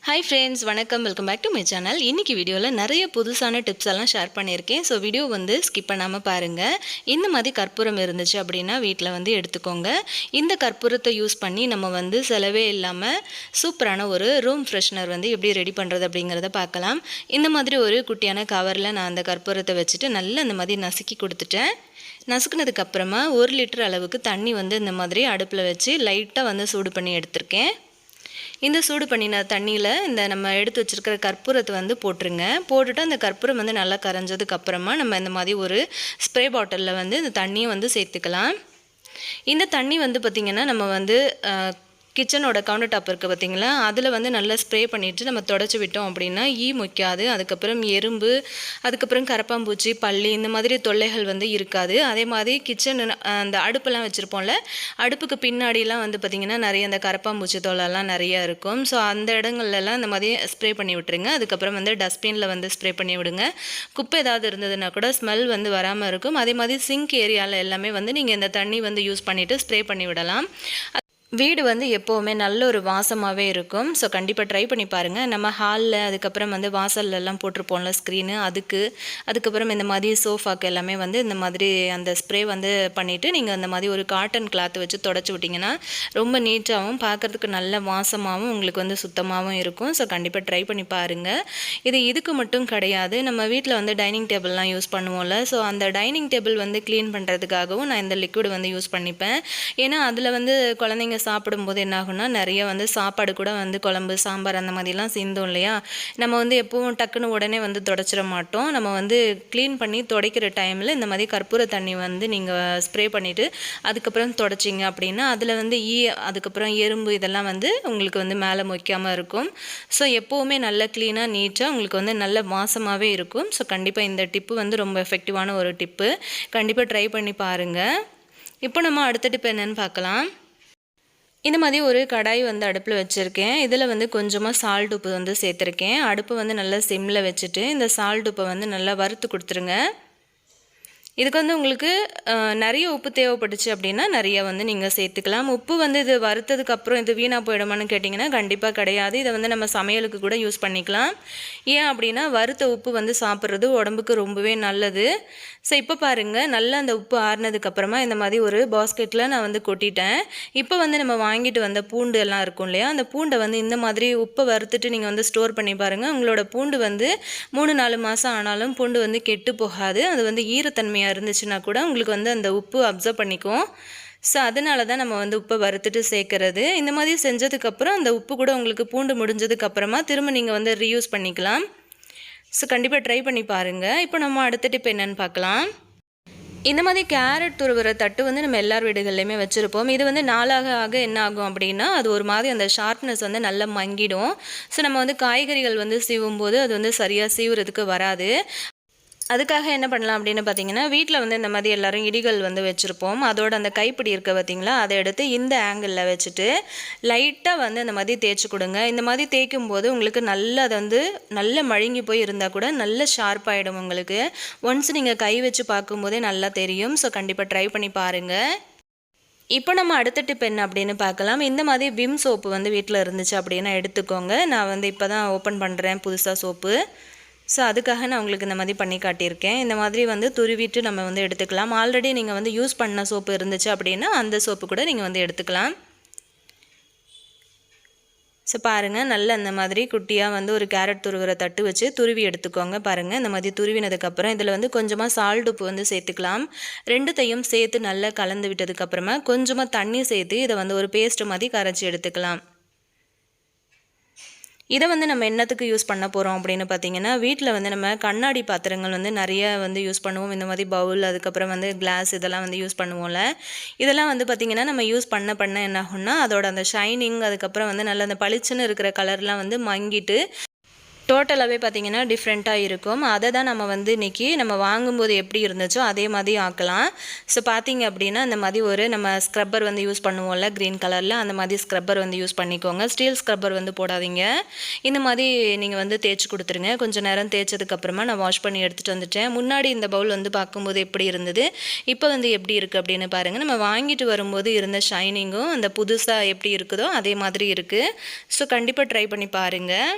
Hi friends, வணக்கம். Welcome back to my channel. இன்றைக்கி வீடியோவில் நிறைய புதுசான டிப்ஸ் எல்லாம் ஷேர் பண்ணியிருக்கேன். ஸோ வீடியோ வந்து ஸ்கிப் பண்ணாமல் பாருங்கள். இந்த மாதிரி கற்பூரம் இருந்துச்சு அப்படின்னா வீட்டில் வந்து எடுத்துக்கோங்க. இந்த கற்பூரத்தை யூஸ் பண்ணி நம்ம வந்து செலவே இல்லாமல் சூப்பரான ஒரு ரூம் ஃப்ரெஷ்னர் வந்து எப்படி ரெடி பண்ணுறது அப்படிங்கிறத பார்க்கலாம். இந்த மாதிரி ஒரு குட்டியான கவரில் நான் அந்த கற்பூரத்தை வச்சுட்டு நல்லா இந்த மாதிரி நசுக்கி கொடுத்துட்டேன். நசுக்கினதுக்கப்புறமா 1 லிட்டர் அளவுக்கு தண்ணி வந்து இந்த மாதிரி அடுப்பில் வச்சு லைட்டாக வந்து சூடு பண்ணி எடுத்திருக்கேன். இந்த சூடு பண்ணின தண்ணியில் இந்த நம்ம எடுத்து வச்சுருக்கிற கற்பூரத்தை வந்து போட்டுருங்க. போட்டுட்டு அந்த கற்பூரம் வந்து நல்லா கரைஞ்சதுக்கப்புறமா நம்ம இந்த மாதிரி ஒரு ஸ்ப்ரே பாட்டிலில் வந்து இந்த தண்ணியை வந்து சேர்த்துக்கலாம். இந்த தண்ணி வந்து பார்த்திங்கன்னா நம்ம வந்து கிச்சனோட கவுண்டர் டாப் இருக்குது பார்த்திங்களா, அதில் வந்து நல்லா ஸ்ப்ரே பண்ணிவிட்டு நம்ம தொடச்சி விட்டோம் அப்படின்னா ஈ மொய்க்காது. அதுக்கப்புறம் எறும்பு, அதுக்கப்புறம் கரப்பாம்பூச்சி, பல்லி இந்த மாதிரி தொல்லைகள் வந்து இருக்காது. அதே மாதிரி கிச்சன் அந்த அடுப்பெல்லாம் வச்சுருப்போம்ல, அடுப்புக்கு பின்னாடிலாம் வந்து பார்த்திங்கன்னா நிறைய அந்த கரப்பாம்பூச்சி தொல்லைலாம் நிறையா இருக்கும். ஸோ அந்த இடங்கள்லாம் இந்த மாதிரி ஸ்ப்ரே பண்ணி விட்டுருங்க. அதுக்கப்புறம் வந்து டஸ்ட்பினில் வந்து ஸ்ப்ரே பண்ணி விடுங்க. குப்பை ஏதாவது இருந்ததுன்னா கூட ஸ்மெல் வந்து வராமல் இருக்கும். அதே மாதிரி சிங்க் ஏரியாவில் எல்லாமே வந்து நீங்கள் இந்த தண்ணி வந்து யூஸ் பண்ணிவிட்டு ஸ்ப்ரே பண்ணி விடலாம். வீடு வந்து எப்போவுமே நல்ல ஒரு வாசமாகவே இருக்கும். ஸோ கண்டிப்பாக ட்ரை பண்ணி பாருங்கள். நம்ம ஹாலில், அதுக்கப்புறம் வந்து வாசல்லலாம் போட்டிருப்போம்ல ஸ்க்ரீனு, அதுக்கப்புறம் இந்த மாதிரி சோஃபாக்கு எல்லாமே வந்து இந்த மாதிரி அந்த ஸ்ப்ரே வந்து பண்ணிவிட்டு நீங்கள் அந்த மாதிரி ஒரு காட்டன் கிளாத் வச்சு தொடச்சி விட்டிங்கன்னா ரொம்ப நீட்டாகவும் பார்க்குறதுக்கு நல்ல வாசமாகவும் உங்களுக்கு வந்து சுத்தமாகவும் இருக்கும். ஸோ கண்டிப்பாக ட்ரை பண்ணி பாருங்கள். இதுக்கு மட்டும் கிடையாது, நம்ம வீட்டில் வந்து டைனிங் டேபிள்லாம் யூஸ் பண்ணுவோம்ல, ஸோ அந்த டைனிங் டேபிள் வந்து க்ளீன் பண்ணுறதுக்காகவும் நான் இந்த லிக்விட் வந்து யூஸ் பண்ணிப்பேன். ஏன்னா அதில் வந்து குழந்தைங்க சாப்பிடும்போது என்ன ஆகும்னா நிறைய வந்து சாப்பாடு கூட வந்து குழம்பு, சாம்பார் அந்த மாதிரிலாம் சிந்தும் இல்லையா. நம்ம வந்து எப்பவும் டக்குன்னு உடனே வந்து துடைச்சிட மாட்டோம். நம்ம வந்து க்ளீன் பண்ணி துடைக்கிற டைமில் இந்த மாதிரி கற்பூர தண்ணி வந்து நீங்கள் ஸ்ப்ரே பண்ணிவிட்டு அதுக்கப்புறம் துடைச்சிங்க அப்படின்னா அதில் வந்து அதுக்கப்புறம் எறும்பு இதெல்லாம் வந்து உங்களுக்கு வந்து மேலே மொய்க்காமல் இருக்கும். ஸோ எப்போவுமே நல்ல க்ளீனாக நீட்டாக உங்களுக்கு வந்து நல்ல வாசமாகவே இருக்கும். ஸோ கண்டிப்பாக இந்த டிப்பு வந்து ரொம்ப எஃபெக்டிவான ஒரு டிப்பு. கண்டிப்பாக ட்ரை பண்ணி பாருங்கள். இப்போ நம்ம அடுத்த டிப் என்னென்னு பார்க்கலாம். இந்த மாதிரி ஒரு கடாய் வந்து அடுப்பில் வச்சுருக்கேன். இதில் வந்து கொஞ்சமாக சால்ட் உப்பு வந்து சேர்த்துருக்கேன். அடுப்பு வந்து நல்லா சிம்மில் வச்சுட்டு இந்த சால்ட் உப்பை வந்து நல்லா வறுத்து கொடுத்துருங்க. இதுக்கு வந்து உங்களுக்கு நிறைய உப்பு தேவைப்பட்டுச்சு அப்படின்னா நிறைய வந்து நீங்கள் சேர்த்துக்கலாம். உப்பு வந்து இது வறுத்ததுக்கப்புறம் இது வீணாக போயிடுமான்னு கேட்டிங்கன்னா கண்டிப்பாக கிடையாது. இதை வந்து நம்ம சமையலுக்கு கூட யூஸ் பண்ணிக்கலாம். ஏன் அப்படின்னா வறுத்த உப்பு வந்து சாப்பிட்றது உடம்புக்கு ரொம்பவே நல்லது. ஸோ இப்போ பாருங்கள், நல்லா அந்த உப்பு ஆறுனதுக்கப்புறமா இந்த மாதிரி ஒரு பாஸ்கெட்டில் நான் வந்து கொட்டிட்டேன். இப்போ வந்து நம்ம வாங்கிட்டு வந்த பூண்டு எல்லாம் இருக்கும் இல்லையா, அந்த பூண்டை வந்து இந்த மாதிரி உப்பை வறுத்துட்டு நீங்கள் வந்து ஸ்டோர் பண்ணி பாருங்கள். உங்களோட பூண்டு வந்து 3-4 மாதம் ஆனாலும் பூண்டு வந்து கெட்டு போகாது. அது வந்து ஈரத்தன்மையாக இருந்துச்சுன்னா கூட உங்களுக்கு வந்து அந்த உப்பு அப்சர்வ் பண்ணிக்கும். ஸோ அதனால தான் நம்ம வந்து உப்பை வறுத்துட்டு சேர்க்குறது. இந்த மாதிரி செஞ்சதுக்கப்புறம் அந்த உப்பு கூட உங்களுக்கு பூண்டு முடிஞ்சதுக்கப்புறமா திரும்ப நீங்கள் வந்து ரீயூஸ் பண்ணிக்கலாம். ஸோ கண்டிப்பாக ட்ரை பண்ணி பாருங்கள். இப்போ நம்ம அடுத்த டிப் என்னென்னு பார்க்கலாம். இந்த மாதிரி கேரட் துருவுற தட்டு வந்து நம்ம எல்லார் வீடுகள்லையுமே வச்சுருப்போம். இது வந்து நாளாக ஆக என்ன ஆகும் அப்படின்னா அது ஒரு மாதிரி அந்த ஷார்ப்னஸ் வந்து நல்லா மங்கிடும். ஸோ நம்ம வந்து காய்கறிகள் வந்து சீவும்போது அது வந்து சரியாக சீவுறதுக்கு வராது. அதுக்காக என்ன பண்ணலாம் அப்படின்னு பார்த்தீங்கன்னா, வீட்டில் வந்து இந்த மாதிரி எல்லோரும் இடிகள் வந்து வச்சுருப்போம். அதோட அந்த கைப்பிடி இருக்க பார்த்தீங்களா, அதை எடுத்து இந்த ஆங்கிளில் வச்சுட்டு லைட்டாக வந்து அந்த மாதிரி தேய்ச்சி கொடுங்க. இந்த மாதிரி தேய்க்கும் போது உங்களுக்கு நல்லா அது வந்து நல்ல மழுங்கி போய் இருந்தால் கூட நல்ல ஷார்ப்பாகிடும் உங்களுக்கு. ஒன்ஸ் நீங்கள் கை வச்சு பார்க்கும்போதே நல்லா தெரியும். ஸோ கண்டிப்பாக ட்ரை பண்ணி பாருங்கள். இப்போ நம்ம அடுத்த டிப் என்ன அப்படின்னு பார்க்கலாம். இந்த மாதிரி விம் சோப்பு வந்து வீட்டில் இருந்துச்சு அப்படின்னா எடுத்துக்கோங்க. நான் வந்து இப்போ தான் ஓப்பன் பண்ணுறேன் புதுசாக சோப்பு. ஸோ அதுக்காக நான் உங்களுக்கு இந்த மாதிரி பண்ணி காட்டியிருக்கேன். இந்த மாதிரி வந்து துருவிட்டு நம்ம வந்து எடுத்துக்கலாம். ஆல்ரெடி நீங்கள் வந்து யூஸ் பண்ண சோப்பு இருந்துச்சு அப்படின்னா அந்த சோப்பு கூட நீங்கள் வந்து எடுத்துக்கலாம். ஸோ பாருங்கள், நல்ல அந்த மாதிரி குட்டியாக வந்து ஒரு கேரட் துருவுற தட்டு வச்சு துருவி எடுத்துக்கோங்க. பாருங்கள், இந்த மாதிரி துருவினதுக்கப்புறம் இதில் வந்து கொஞ்சமாக சால்ட் உப்பு வந்து சேர்த்துக்கலாம். ரெண்டுத்தையும் சேர்த்து நல்லா கலந்து விட்டதுக்கப்புறமா கொஞ்சமாக தண்ணி சேர்த்து இதை வந்து ஒரு பேஸ்ட்டு மாதிரி கரைச்சி எடுத்துக்கலாம். இதை வந்து நம்ம என்னத்துக்கு யூஸ் பண்ண போகிறோம் அப்படின்னு பார்த்தீங்கன்னா, வீட்டில் வந்து நம்ம கண்ணாடி பாத்திரங்கள் வந்து நிறைய வந்து யூஸ் பண்ணுவோம். இந்த மாதிரி பவுல், அதுக்கப்புறம் வந்து கிளாஸ் இதெல்லாம் வந்து யூஸ் பண்ணுவோம்ல. இதெல்லாம் வந்து பார்த்திங்கன்னா நம்ம யூஸ் பண்ண என்ன ஆகும்னா அதோட அந்த ஷைனிங், அதுக்கப்புறம் வந்து நல்ல அந்த பளிச்சுன்னு இருக்கிற கலர்லாம் வந்து மங்கிட்டு டோட்டலாகவே பார்த்திங்கன்னா டிஃப்ரெண்ட்டாக இருக்கும். அதை தான் நம்ம வந்து இன்றைக்கி நம்ம வாங்கும்போது எப்படி இருந்துச்சோ அதே மாதிரி ஆக்கலாம். ஸோ பார்த்திங்க அப்படின்னா இந்த மாதிரி ஒரு நம்ம ஸ்க்ரப்பர் வந்து யூஸ் பண்ணுவோம்ல க்ரீன் கலரில், அந்த மாதிரி ஸ்க்ரப்பர் வந்து யூஸ் பண்ணிக்கோங்க. ஸ்டீல் ஸ்க்ரப்பர் வந்து போடாதீங்க. இந்த மாதிரி நீங்கள் வந்து தேய்ச்சி கொடுத்துருங்க. கொஞ்சம் நேரம் தேய்ச்சதுக்கப்புறமா நான் வாஷ் பண்ணி எடுத்துகிட்டு வந்துட்டேன். முன்னாடி இந்த பவுல் வந்து பார்க்கும்போது எப்படி இருந்தது, இப்போ வந்து எப்படி இருக்குது அப்படின்னு பாருங்கள். நம்ம வாங்கிட்டு வரும்போது இருந்த ஷைனிங்கும் அந்த புதுசாக எப்படி இருக்குதோ அதே மாதிரி இருக்குது. ஸோ கண்டிப்பாக ட்ரை பண்ணி பாருங்கள்.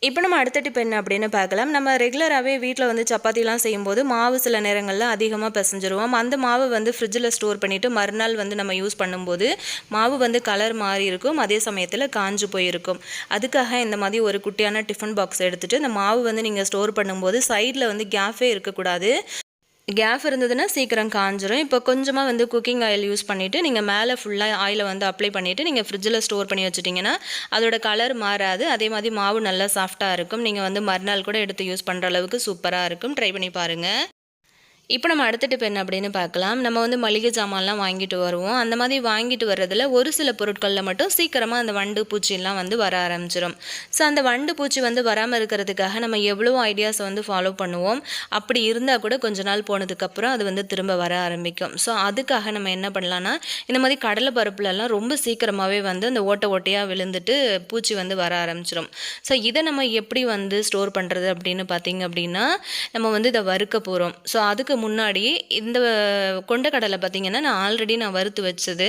இப்போ நம்ம அடுத்த டிப் என்ன அப்படின்னு பார்க்கலாம். நம்ம ரெகுலராகவே வீட்டில் வந்து சப்பாத்திலாம் செய்யும்போது மாவு சில நேரங்களில் அதிகமாக பிசைஞ்சிருவோம். அந்த மாவு வந்து ஃப்ரிட்ஜில் ஸ்டோர் பண்ணிவிட்டு மறுநாள் வந்து நம்ம யூஸ் பண்ணும்போது மாவு வந்து கலர் மாறி இருக்கும், அதே சமயத்தில் காஞ்சு போயிருக்கும். அதுக்காக இந்த மாதிரி ஒரு குட்டியான டிஃபன் பாக்ஸ் எடுத்துகிட்டு இந்த மாவு வந்து நீங்கள் ஸ்டோர் பண்ணும்போது சைடில் வந்து கேஃபே இருக்கக்கூடாது. கேப் இருந்ததுன்னா சீக்கிரம் காஞ்சிரும். இப்போ கொஞ்சமாக வந்து குக்கிங் ஆயில் யூஸ் பண்ணிவிட்டு நீங்கள் மேலே ஃபுல்லாக ஆயிலை வந்து அப்ளை பண்ணிவிட்டு நீங்கள் ஃப்ரிட்ஜில் ஸ்டோர் பண்ணி வச்சுட்டிங்கன்னா அதோட கலர் மாறாது. அதே மாதிரி மாவு நல்லா சாஃப்டாக இருக்கும். நீங்கள் வந்து மறுநாள் கூட எடுத்து யூஸ் பண்ணுற அளவுக்கு சூப்பராக இருக்கும். ட்ரை பண்ணி பாருங்கள். இப்போ நம்ம அடுத்த டிப் என்ன அப்படின்னு பார்க்கலாம். நம்ம வந்து மளிகை சாமான்லாம் வாங்கிட்டு வருவோம். அந்த மாதிரி வாங்கிட்டு வர்றதில் ஒரு சில பொருட்களில் மட்டும் சீக்கிரமாக அந்த வண்டு பூச்சிலாம் வந்து வர ஆரம்பிச்சிடும். ஸோ அந்த வண்டு பூச்சி வந்து வராமல் இருக்கிறதுக்காக நம்ம எவ்வளோ ஐடியாஸை வந்து ஃபாலோ பண்ணுவோம். அப்படி இருந்தால் கூட கொஞ்ச நாள் போனதுக்கப்புறம் அது வந்து திரும்ப வர ஆரம்பிக்கும். ஸோ அதுக்காக நம்ம என்ன பண்ணலான்னா, இந்த மாதிரி கடலை பருப்புலலாம் ரொம்ப சீக்கிரமாகவே வந்து அந்த ஓட்டையாக விழுந்துட்டு பூச்சி வந்து வர ஆரம்பிச்சிடும். ஸோ இதை நம்ம எப்படி வந்து ஸ்டோர் பண்ணுறது அப்படின்னு பார்த்திங்க அப்படின்னா, நம்ம வந்து இதை வறுக்க போகிறோம். ஸோ அதுக்கு முன்னாடி இந்த கொண்டக்கடலை பார்த்திங்கன்னா நான் ஆல்ரெடி வறுத்து வச்சது.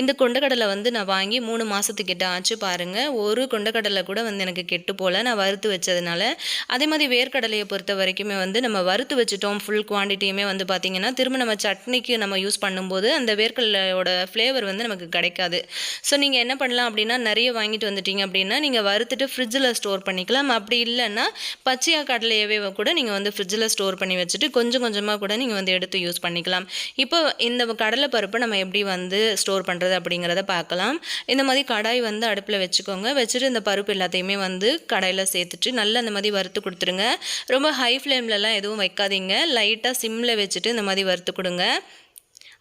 இந்த கொண்டக்கடலை வந்து நான் வாங்கி 3 மாதத்துக்கிட்ட ஆச்சு பாருங்கள். ஒரு கொண்டக்கடலை கூட வந்து எனக்கு கெட்டு போல், நான் வறுத்து வச்சதுனால. அதே மாதிரி வேர்க்கடலையை பொறுத்த வரைக்குமே வந்து நம்ம வறுத்து வச்சுட்டோம் ஃபுல் குவான்டிட்டியுமே வந்து பார்த்திங்கன்னா திரும்ப நம்ம சட்னிக்கு நம்ம யூஸ் பண்ணும்போது அந்த வேர்க்கடலையோட ஃப்ளேவர் வந்து நமக்கு கிடைக்காது. ஸோ நீங்கள் என்ன பண்ணலாம் அப்படின்னா, நிறைய வாங்கிட்டு வந்துட்டீங்க அப்படின்னா நீங்கள் வறுத்துட்டு ஃப்ரிட்ஜில் ஸ்டோர் பண்ணிக்கலாம். அப்படி இல்லைன்னா பச்சையா கடலையவே கூட நீங்கள் வந்து ஃப்ரிட்ஜில் ஸ்டோர் பண்ணி வச்சுட்டு கொஞ்சம் கொஞ்சமாக கூட நீங்கள் வந்து எடுத்து யூஸ் பண்ணிக்கலாம். இப்போ இந்த கடலை பருப்பு நம்ம எப்படி வந்து ஸ்டோர் பண்ணுறது அப்படிங்கிறத பார்க்கலாம். இந்த மாதிரி கடாய் வந்து அடுப்பில் வச்சுக்கோங்க. வச்சுட்டு இந்த பருப்பு எல்லாத்தையுமே வந்து கடாயில் சேர்த்துட்டு நல்லா இந்த மாதிரி வறுத்து கொடுத்துருங்க. ரொம்ப ஹை ஃப்ளேம்லலாம் எதுவும் வைக்காதீங்க. லைட்டாக சிம்மில் வச்சுட்டு இந்த மாதிரி வறுத்து கொடுங்க.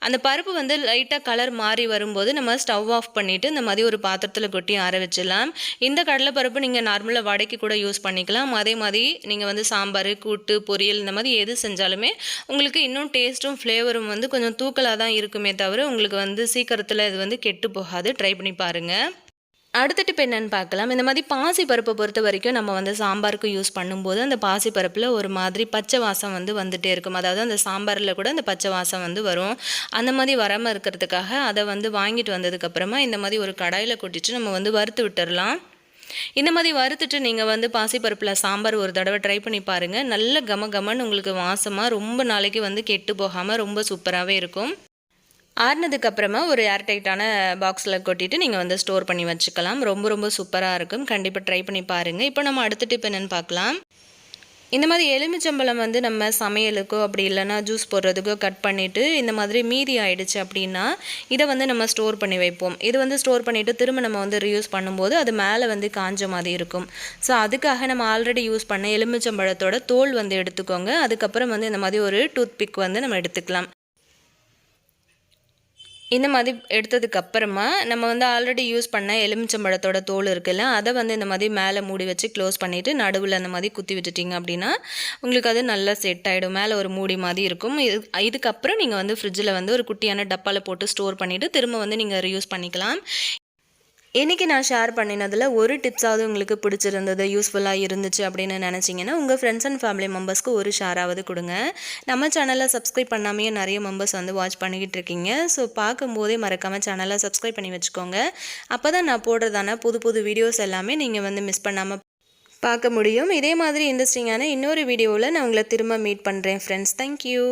அந்த பருப்பு வந்து லைட்டாக கலர் மாறி வரும்போது நம்ம ஸ்டவ் ஆஃப் பண்ணிவிட்டு இந்த மாதிரி ஒரு பாத்திரத்தில் கொட்டி ஆற வச்சிடலாம். இந்த கடலைப்பருப்பு நீங்கள் நார்மலாக வடைக்கு கூட யூஸ் பண்ணிக்கலாம். அதே மாதிரி நீங்கள் வந்து சாம்பார், கூட்டு, பொரியல் இந்த மாதிரி எது செஞ்சாலுமே உங்களுக்கு இன்னும் டேஸ்ட்டும் ஃப்ளேவரும் வந்து கொஞ்சம் தூக்கலாக தான் இருக்குமே தவிர உங்களுக்கு வந்து சீக்கிரத்தில் இது வந்து கெட்டு போகாது. ட்ரை பண்ணி பாருங்கள். அடுத்த டிப் என்னென்னு பார்க்கலாம். இந்த மாதிரி பாசி பருப்பை பொறுத்த வரைக்கும் நம்ம வந்து சாம்பாருக்கு யூஸ் பண்ணும்போது அந்த பாசி பருப்பில் ஒரு மாதிரி பச்சை வாசம் வந்து வந்துகிட்டே இருக்கும். அதாவது அந்த சாம்பாரில் கூட அந்த பச்சை வாசம் வந்து வரும். அந்த மாதிரி வராமல் இருக்கிறதுக்காக அதை வந்து வாங்கிட்டு வந்ததுக்கப்புறமா இந்த மாதிரி ஒரு கடாயில் கொட்டிட்டு நம்ம வந்து வறுத்து விட்டுடலாம். இந்த மாதிரி வறுத்துட்டு நீங்கள் வந்து பாசிப்பருப்பில் சாம்பார் ஒரு தடவை ட்ரை பண்ணி பாருங்கள். நல்ல கமன்னு உங்களுக்கு வாசமாக ரொம்ப நாளைக்கு வந்து கெட்டு போகாமல் ரொம்ப சூப்பராகவே இருக்கும். ஆறுனதுக்கப்புறமா ஒரு ஏர்டைட்டான பாக்ஸில் கொட்டிட்டு நீங்கள் வந்து ஸ்டோர் பண்ணி வச்சுக்கலாம். ரொம்ப சூப்பராக இருக்கும். கண்டிப்பாக ட்ரை பண்ணி பாருங்கள். இப்போ நம்ம அடுத்த டிப் என்னென்னு பார்க்கலாம். இந்த மாதிரி எலுமிச்சம்பழம் வந்து நம்ம சமையலுக்கோ அப்படி இல்லைன்னா ஜூஸ் போடுறதுக்கோ கட் பண்ணிவிட்டு இந்த மாதிரி மீதி ஆகிடுச்சு அப்படின்னா இதை வந்து நம்ம ஸ்டோர் பண்ணி வைப்போம். இது வந்து ஸ்டோர் பண்ணிவிட்டு திரும்ப நம்ம வந்து ரீயூஸ் பண்ணும்போது அது மேலே வந்து காஞ்ச மாதிரி இருக்கும். ஸோ அதுக்காக நம்ம ஆல்ரெடி யூஸ் பண்ண எலுமிச்சம்பழத்தோட தோல் வந்து எடுத்துக்கோங்க. அதுக்கப்புறம் வந்து இந்த மாதிரி ஒரு டூத் பிக் வந்து நம்ம எடுத்துக்கலாம். இந்த மாதிரி எடுத்ததுக்கப்புறமா நம்ம வந்து ஆல்ரெடி யூஸ் பண்ண எலுமிச்சம்பழத்தோட தோல் இருக்குல்ல, அதை வந்து இந்த மாதிரி மேலே மூடி வச்சு க்ளோஸ் பண்ணிவிட்டு நடுவில் அந்த மாதிரி குத்தி விட்டுட்டிங்க அப்படின்னா உங்களுக்கு அது நல்லா செட் ஆகிடும். மேலே ஒரு மூடி மாதிரி இருக்கும். இதுக்கப்புறம் நீங்கள் வந்து ஃப்ரிட்ஜில் வந்து ஒரு குட்டியான டப்பாவில் போட்டு ஸ்டோர் பண்ணிவிட்டு திரும்ப வந்து நீங்கள் ரீயூஸ் பண்ணிக்கலாம். இன்றைக்கி நான் ஷேர் பண்ணினதில் ஒரு டிப்ஸாவது உங்களுக்கு பிடிச்சிருந்தது, யூஸ்ஃபுல்லாக இருந்துச்சு அப்படின்னு நினச்சிங்கன்னா உங்கள் ஃப்ரெண்ட்ஸ் அண்ட் ஃபேமிலி மெம்பர்ஸ்க்கு ஒரு ஷேராவது கொடுங்க. நம்ம சேனலை சப்ஸ்கிரைப் பண்ணாமையே நிறைய மெம்பர்ஸ் வந்து வாட்ச் பண்ணிக்கிட்டு இருக்கீங்க. ஸோ பார்க்கும்போதே மறக்காமல் சேனலை சப்ஸ்கிரைப் பண்ணி வச்சுக்கோங்க. அப்போ தான் நான் போடுறதான புது வீடியோஸ் எல்லாமே நீங்கள் வந்து மிஸ் பண்ணாமல் பார்க்க முடியும். இதே மாதிரி இன்ட்ரெஸ்டிங்கான இன்னொரு வீடியோவில் நான் உங்களை திரும்ப மீட் பண்ணுறேன் ஃப்ரெண்ட்ஸ். தேங்க்யூ.